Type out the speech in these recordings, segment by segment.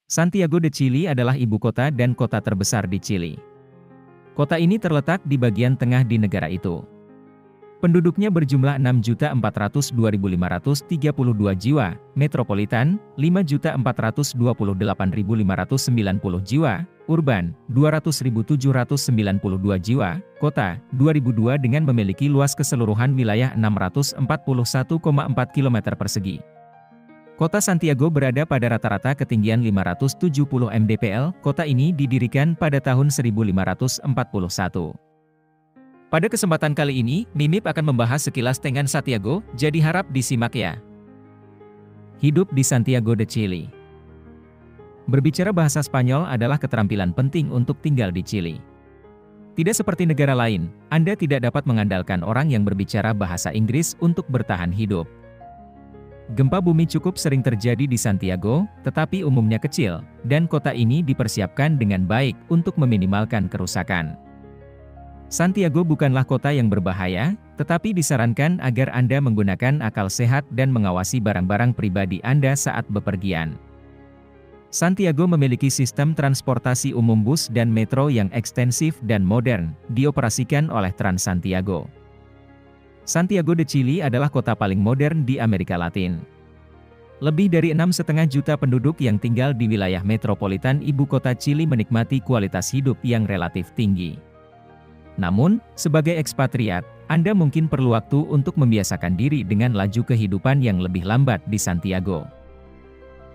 Santiago de Chile adalah ibu kota dan kota terbesar di Chili. Kota ini terletak di bagian tengah di negara itu. Penduduknya berjumlah 6.402.532 jiwa, metropolitan 5.428.590 jiwa, urban 200.792 jiwa, kota 2002 dengan memiliki luas keseluruhan wilayah 641,4 km persegi. Kota Santiago berada pada rata-rata ketinggian 570 mdpl. Kota ini didirikan pada tahun 1541. Pada kesempatan kali ini, Mimip akan membahas sekilas tentang Santiago, jadi harap disimak ya. Hidup di Santiago de Chile. Berbicara bahasa Spanyol adalah keterampilan penting untuk tinggal di Chili. Tidak seperti negara lain, Anda tidak dapat mengandalkan orang yang berbicara bahasa Inggris untuk bertahan hidup. Gempa bumi cukup sering terjadi di Santiago, tetapi umumnya kecil, dan kota ini dipersiapkan dengan baik untuk meminimalkan kerusakan. Santiago bukanlah kota yang berbahaya, tetapi disarankan agar Anda menggunakan akal sehat dan mengawasi barang-barang pribadi Anda saat bepergian. Santiago memiliki sistem transportasi umum bus dan metro yang ekstensif dan modern, dioperasikan oleh Trans Santiago. Santiago de Chile adalah kota paling modern di Amerika Latin. Lebih dari 6,5 juta penduduk yang tinggal di wilayah metropolitan ibu kota Chili menikmati kualitas hidup yang relatif tinggi. Namun, sebagai ekspatriat, Anda mungkin perlu waktu untuk membiasakan diri dengan laju kehidupan yang lebih lambat di Santiago.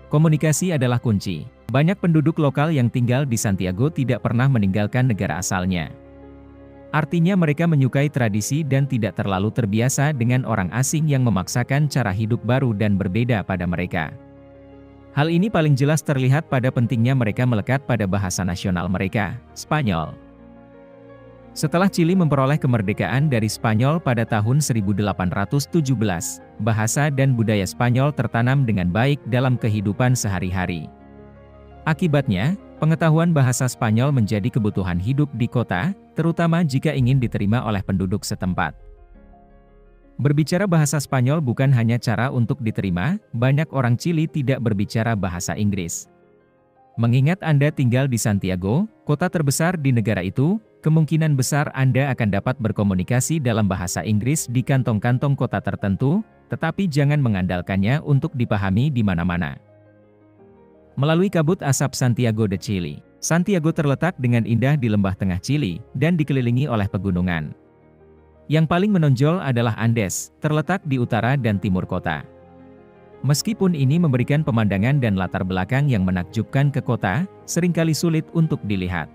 Komunikasi adalah kunci. Banyak penduduk lokal yang tinggal di Santiago tidak pernah meninggalkan negara asalnya. Artinya mereka menyukai tradisi dan tidak terlalu terbiasa dengan orang asing yang memaksakan cara hidup baru dan berbeda pada mereka. Hal ini paling jelas terlihat pada pentingnya mereka melekat pada bahasa nasional mereka, Spanyol. Setelah Chili memperoleh kemerdekaan dari Spanyol pada tahun 1817, bahasa dan budaya Spanyol tertanam dengan baik dalam kehidupan sehari-hari. Akibatnya, pengetahuan bahasa Spanyol menjadi kebutuhan hidup di kota, terutama jika ingin diterima oleh penduduk setempat. Berbicara bahasa Spanyol bukan hanya cara untuk diterima, banyak orang Chili tidak berbicara bahasa Inggris. Mengingat Anda tinggal di Santiago, kota terbesar di negara itu, kemungkinan besar Anda akan dapat berkomunikasi dalam bahasa Inggris di kantong-kantong kota tertentu, tetapi jangan mengandalkannya untuk dipahami di mana-mana. Melalui kabut asap Santiago de Chile, Santiago terletak dengan indah di lembah tengah Chili, dan dikelilingi oleh pegunungan. Yang paling menonjol adalah Andes, terletak di utara dan timur kota. Meskipun ini memberikan pemandangan dan latar belakang yang menakjubkan ke kota, seringkali sulit untuk dilihat.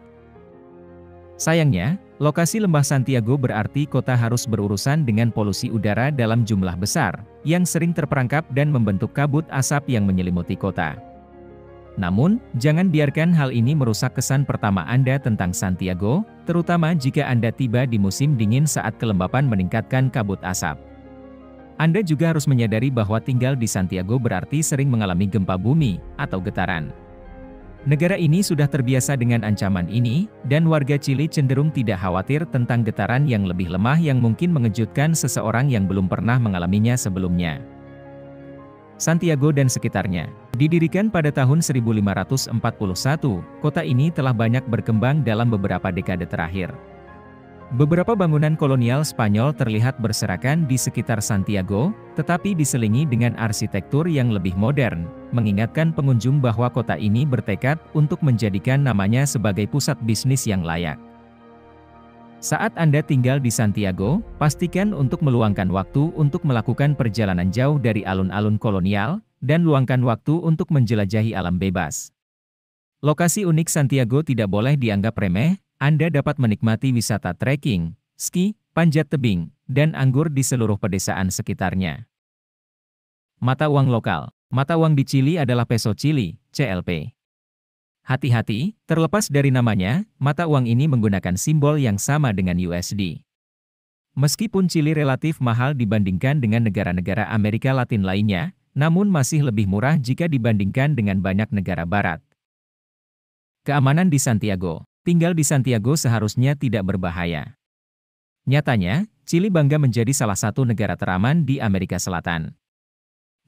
Sayangnya, lokasi lembah Santiago berarti kota harus berurusan dengan polusi udara dalam jumlah besar, yang sering terperangkap dan membentuk kabut asap yang menyelimuti kota. Namun, jangan biarkan hal ini merusak kesan pertama Anda tentang Santiago, terutama jika Anda tiba di musim dingin saat kelembapan meningkatkan kabut asap. Anda juga harus menyadari bahwa tinggal di Santiago berarti sering mengalami gempa bumi, atau getaran. Negara ini sudah terbiasa dengan ancaman ini, dan warga Chili cenderung tidak khawatir tentang getaran yang lebih lemah yang mungkin mengejutkan seseorang yang belum pernah mengalaminya sebelumnya. Santiago dan sekitarnya. Didirikan pada tahun 1541, kota ini telah banyak berkembang dalam beberapa dekade terakhir. Beberapa bangunan kolonial Spanyol terlihat berserakan di sekitar Santiago, tetapi diselingi dengan arsitektur yang lebih modern, mengingatkan pengunjung bahwa kota ini bertekad untuk menjadikan namanya sebagai pusat bisnis yang layak. Saat Anda tinggal di Santiago, pastikan untuk meluangkan waktu untuk melakukan perjalanan jauh dari alun-alun kolonial, dan luangkan waktu untuk menjelajahi alam bebas. Lokasi unik Santiago tidak boleh dianggap remeh. Anda dapat menikmati wisata trekking, ski, panjat tebing, dan anggur di seluruh pedesaan sekitarnya. Mata uang lokal. Mata uang di Chili adalah peso Chili, CLP. Hati-hati, terlepas dari namanya, mata uang ini menggunakan simbol yang sama dengan USD. Meskipun Chili relatif mahal dibandingkan dengan negara-negara Amerika Latin lainnya, namun masih lebih murah jika dibandingkan dengan banyak negara barat. Keamanan di Santiago. Tinggal di Santiago seharusnya tidak berbahaya. Nyatanya, Chili bangga menjadi salah satu negara teraman di Amerika Selatan.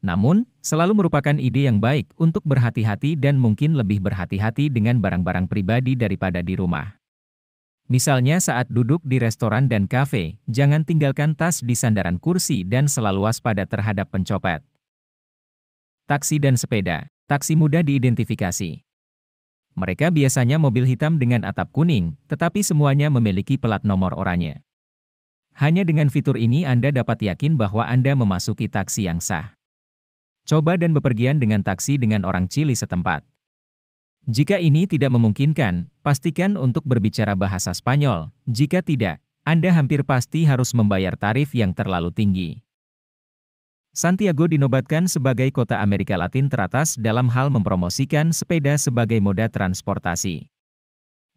Namun, selalu merupakan ide yang baik untuk berhati-hati dan mungkin lebih berhati-hati dengan barang-barang pribadi daripada di rumah. Misalnya saat duduk di restoran dan kafe, jangan tinggalkan tas di sandaran kursi dan selalu waspada terhadap pencopet. Taksi dan sepeda. Taksi mudah diidentifikasi. Mereka biasanya mobil hitam dengan atap kuning, tetapi semuanya memiliki plat nomor oranye. Hanya dengan fitur ini Anda dapat yakin bahwa Anda memasuki taksi yang sah. Coba dan bepergian dengan taksi dengan orang Chili setempat. Jika ini tidak memungkinkan, pastikan untuk berbicara bahasa Spanyol. Jika tidak, Anda hampir pasti harus membayar tarif yang terlalu tinggi. Santiago dinobatkan sebagai kota Amerika Latin teratas dalam hal mempromosikan sepeda sebagai moda transportasi.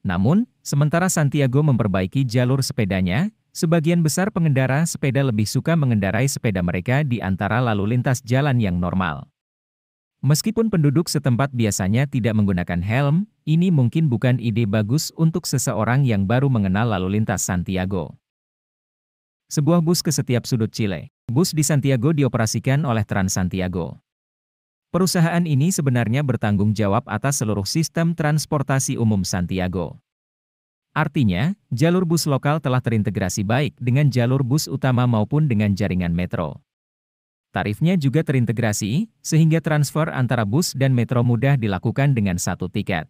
Namun, sementara Santiago memperbaiki jalur sepedanya, sebagian besar pengendara sepeda lebih suka mengendarai sepeda mereka di antara lalu lintas jalan yang normal. Meskipun penduduk setempat biasanya tidak menggunakan helm, ini mungkin bukan ide bagus untuk seseorang yang baru mengenal lalu lintas Santiago. Sebuah bus ke setiap sudut Chile. Bus di Santiago dioperasikan oleh Trans Santiago. Perusahaan ini sebenarnya bertanggung jawab atas seluruh sistem transportasi umum Santiago. Artinya, jalur bus lokal telah terintegrasi baik dengan jalur bus utama maupun dengan jaringan metro. Tarifnya juga terintegrasi, sehingga transfer antara bus dan metro mudah dilakukan dengan satu tiket.